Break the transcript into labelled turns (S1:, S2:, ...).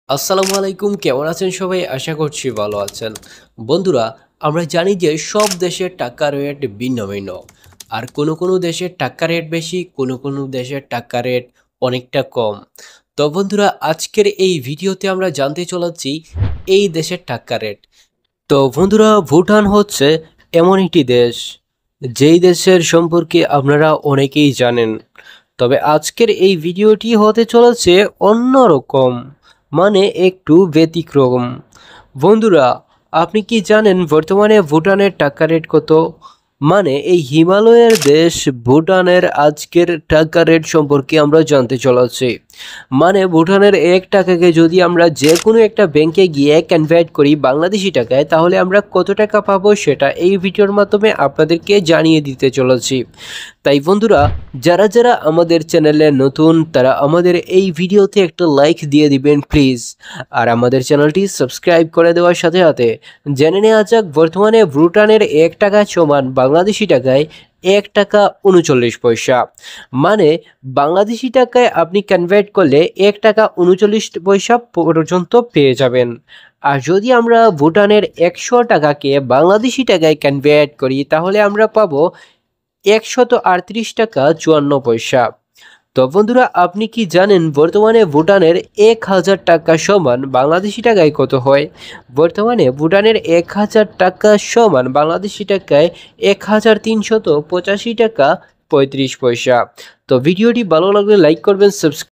S1: আসসালামু আলাইকুম, কেমন আছেন সবাই? আশা করছি ভালো আছেন। বন্ধুরা, আমরা জানি যে সব দেশের টাকার রেট ভিন্ন ভিন্ন। আর কোনো দেশের টাকা রেট বেশি, কোনো দেশের টাকা রেট অনেকটা কম। তো বন্ধুরা, আজকের এই ভিডিওতে আমরা জানতে চলেছি এই দেশের টাকা রেট। তো বন্ধুরা, ভুটান হচ্ছে এমন একটি দেশ যেই দেশের সম্পর্কে আপনারা অনেকেই জানেন। তবে আজকের এই ভিডিওটি হতে চলেছে অন্যরকম, মানে একটু ব্যতিক্রম। বন্ধুরা, আপনি কি জানেন বর্তমানে ভুটানের টাকা রেট কত? মানে এই হিমালয়ের দেশ ভুটানের আজকের টাকা রেট সম্পর্কে আমরা জানতে চলেছি। মানে ভুটানের ১ টাকাকে যদি আমরা যে কোনো একটা ব্যাংকে গিয়ে কনভার্ট করি বাংলাদেশি টাকায়, তাহলে আমরা কত টাকা পাবো সেটা এই ভিডিওর মাধ্যমে আপনাদেরকে জানিয়ে দিতে চলেছি। তাই বন্ধুরা, যারা আমাদের চ্যানেলে নতুন তারা আমাদের এই ভিডিওতে একটা লাইক দিয়ে দিবেন প্লিজ। আর আমাদের চ্যানেলটি সাবস্ক্রাইব করে দেওয়ার সাথে সাথে জেনে নেওয়া যাক বর্তমানে ভুটানের ১ টাকা সমান বাংলাদেশি টাকায় ১ টাকা ৩৯ পয়সা। মানে বাংলাদেশি টাকায় আপনি কনভার্ট করলে ১ টাকা ৩৯ পয়সা পর্যন্ত পেয়ে যাবেন। আর যদি আমরা ভুটানের ১০০ টাকাকে বাংলাদেশি টাকায় কনভার্ট করি, তাহলে আমরা পাবো ১৩৮ টাকা ৫৪ পয়সা। তো বন্ধুরা, আপনি কি জানেন বর্তমানে ভুটানের ১,০০০ টাকা সমান বাংলাদেশি টাকায় কত হয়? বর্তমানে ভুটানের ১,০০০ টাকা সমান বাংলাদেশি টাকায় ১,৩৮৫ টাকা ৩৫ পয়সা। তো ভিডিওটি ভালো লাগলে লাইক করবেন, সাবস্ক্রাইব